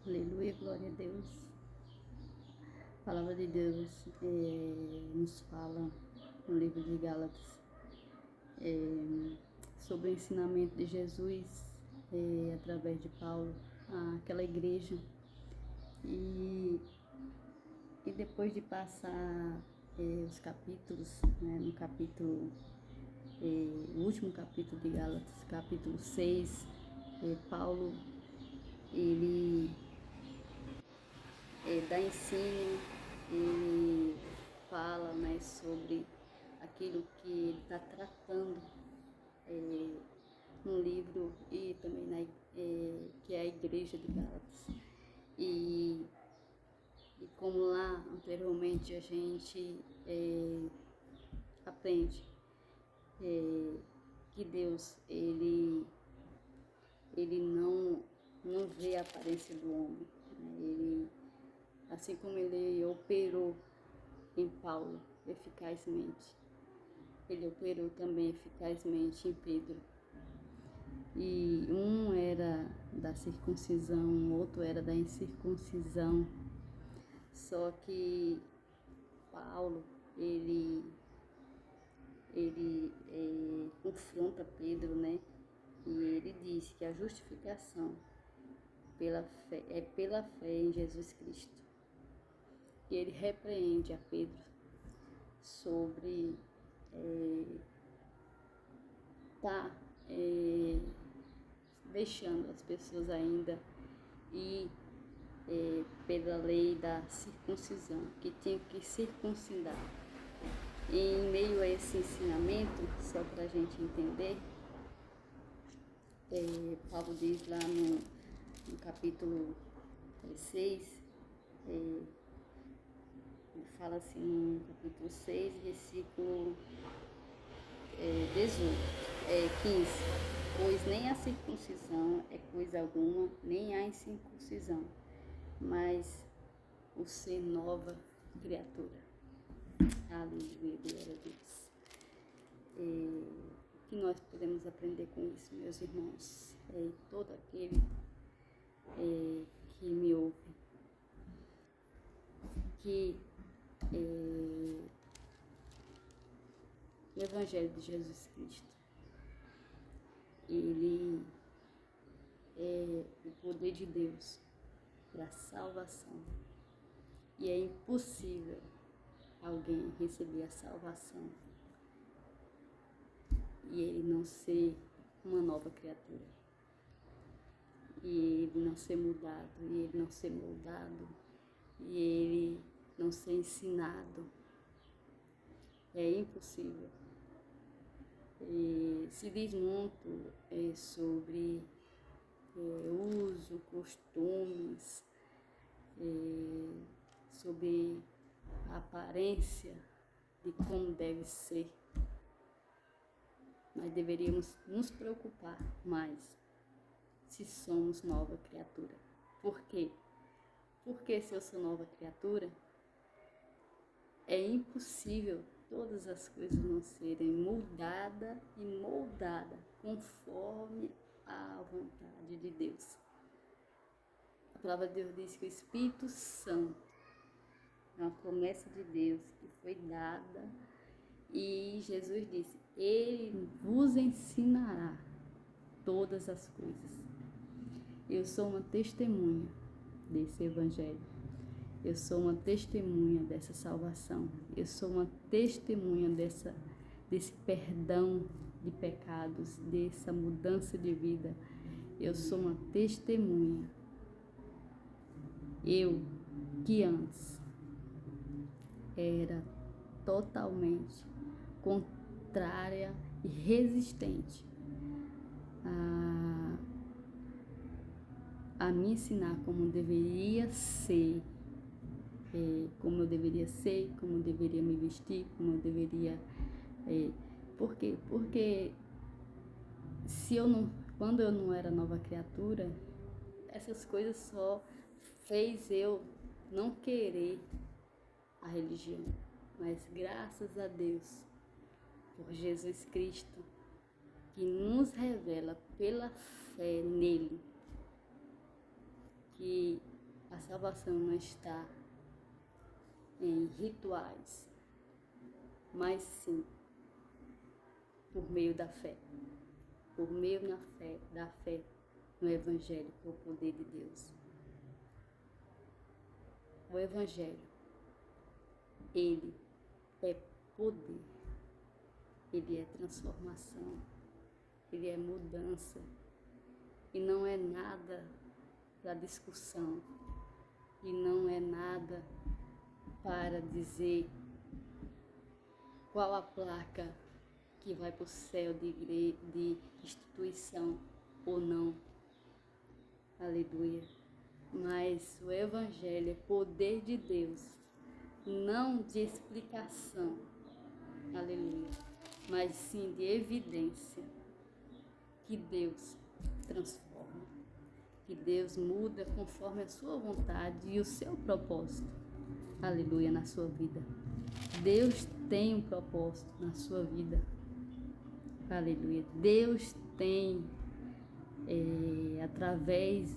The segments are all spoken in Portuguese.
Aleluia, glória a Deus. A palavra de Deus nos fala no livro de Gálatas sobre o ensinamento de Jesus através de Paulo àquela igreja. E depois de passar os capítulos, né, no capítulo, o último capítulo de Gálatas, capítulo 6, Paulo, ele dá ensino, ele fala, né, sobre aquilo que ele está tratando no livro e também que é a igreja de Gálatas. E como lá anteriormente a gente aprende que Deus ele não vê a aparência do homem, né? Ele, assim como ele operou em Paulo eficazmente, ele operou também eficazmente em Pedro. E um era da circuncisão, o outro era da incircuncisão. Só que Paulo, ele confronta Pedro, né? E ele diz que a justificação é pela fé em Jesus Cristo. E ele repreende a Pedro sobre deixando as pessoas ainda ir pela lei da circuncisão, que tinha que circuncidar. E em meio a esse ensinamento, só para a gente entender, Paulo diz lá no capítulo 6, ele fala assim no capítulo 6, versículo 15, pois nem a circuncisão é coisa alguma, nem a incircuncisão, mas o ser nova criatura. Aleluia, glória a Deus. O que nós podemos aprender com isso, meus irmãos? Todo aquele que me ouve, que o Evangelho de Jesus Cristo, ele é o poder de Deus para a salvação. E é impossível alguém receber a salvação e ele não ser uma nova criatura, e ele não ser mudado, e ele não ser moldado, e ele não ser ensinado. É impossível. Se diz muito sobre uso, costumes, sobre a aparência de como deve ser. Nós deveríamos nos preocupar mais se somos nova criatura. Por quê? Porque se eu sou nova criatura, é impossível todas as coisas não serem mudadas e moldadas conforme a vontade de Deus. A palavra de Deus diz que o Espírito Santo é uma promessa de Deus que foi dada, e Jesus disse: Ele vos ensinará todas as coisas. Eu sou uma testemunha desse Evangelho. Eu sou uma testemunha dessa salvação. Eu sou uma testemunha desse perdão de pecados, dessa mudança de vida. Eu sou uma testemunha. Eu, que antes era totalmente contrária e resistente a me ensinar como deveria ser, como eu deveria ser, como eu deveria me vestir, como eu deveria... Por quê? Porque quando eu não era nova criatura, essas coisas só fez eu não querer a religião. Mas graças a Deus, por Jesus Cristo, que nos revela pela fé nele, que A salvação não está em rituais, mas sim por meio da fé. Por meio da fé no Evangelho, que é o poder de Deus. O Evangelho, ele é poder, ele é transformação, ele é mudança, e não é nada para discussão, e não é nada para dizer qual a placa que vai para o céu de instituição ou não. Aleluia. Mas o Evangelho é poder de Deus, não de explicação. Aleluia. Mas sim de evidência que Deus transforma, que Deus muda conforme a sua vontade e o seu propósito. Aleluia, na sua vida. Deus tem um propósito na sua vida. Aleluia. Deus tem, através,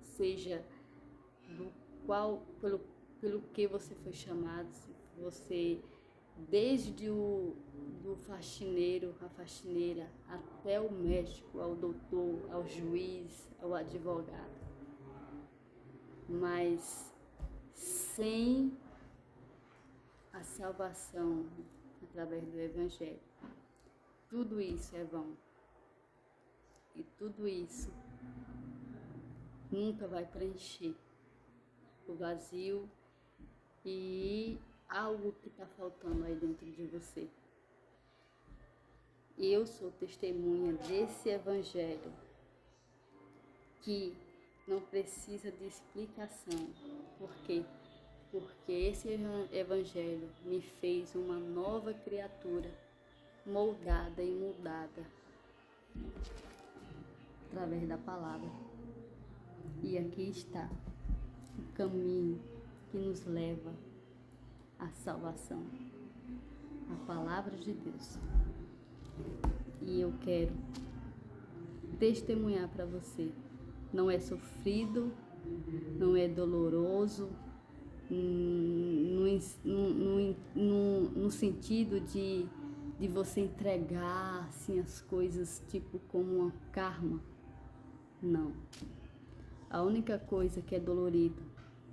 seja pelo que você foi chamado, se você, desde do faxineiro, a faxineira, até o médico, ao doutor, ao juiz, ao advogado. Mas sem a salvação através do Evangelho, tudo isso é vão. E tudo isso nunca vai preencher o vazio e algo que está faltando aí dentro de você. Eu sou testemunha desse Evangelho que não precisa de explicação. Por quê? Porque esse Evangelho me fez uma nova criatura, moldada e mudada através da palavra. E aqui está o caminho que nos leva à salvação, a palavra de Deus. E eu quero testemunhar para você, não é sofrido, não é doloroso, no sentido de você entregar assim, as coisas tipo como uma karma. Não. A única coisa que é dolorido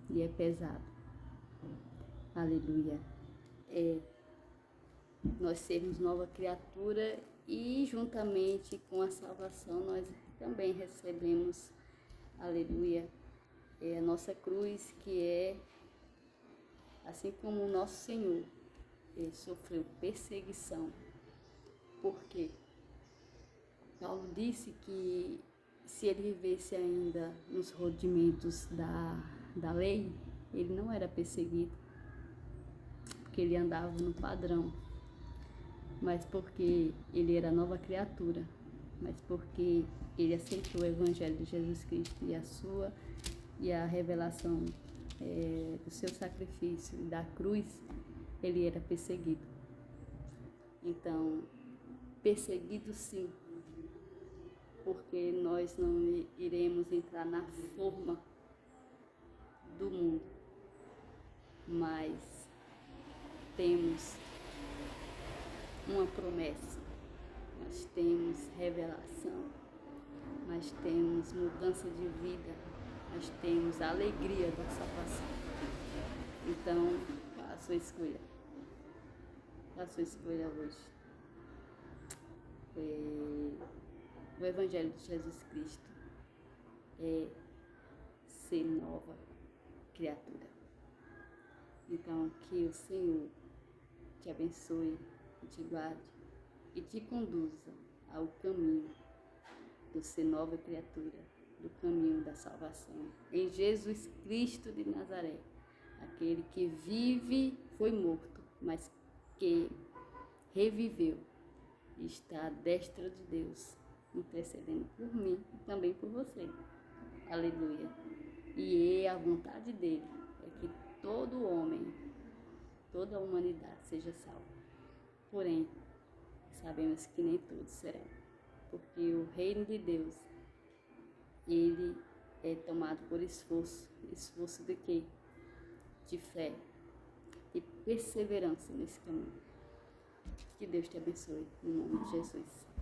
e é pesado, aleluia, é nós sermos nova criatura e juntamente com a salvação nós também recebemos, aleluia, a nossa cruz, que é assim como o nosso Senhor, ele sofreu perseguição. Por quê? Paulo disse que se ele vivesse ainda nos rudimentos da lei, ele não era perseguido, porque ele andava no padrão, mas porque ele era nova criatura, mas porque ele aceitou o Evangelho de Jesus Cristo e a revelação do seu sacrifício e da cruz, ele era perseguido. Então, perseguido sim, porque nós não iremos entrar na forma do mundo, mas temos uma promessa, nós temos revelação, nós temos mudança de vida, nós temos a alegria da salvação. Então, faça a sua escolha. Faça a sua escolha hoje. O Evangelho de Jesus Cristo é ser nova criatura. Então, que o Senhor te abençoe, te guarde e te conduza ao caminho do ser nova criatura, do caminho da salvação, em Jesus Cristo de Nazaré, aquele que vive, foi morto, mas que reviveu e está à destra de Deus, intercedendo por mim e também por você. Aleluia. E a vontade dele é que todo homem, toda a humanidade seja salva. Porém, sabemos que nem todos serão, porque o reino de Deus, ele é tomado por esforço, esforço de quê? De fé, de perseverança nesse caminho. Que Deus te abençoe, em nome de Jesus.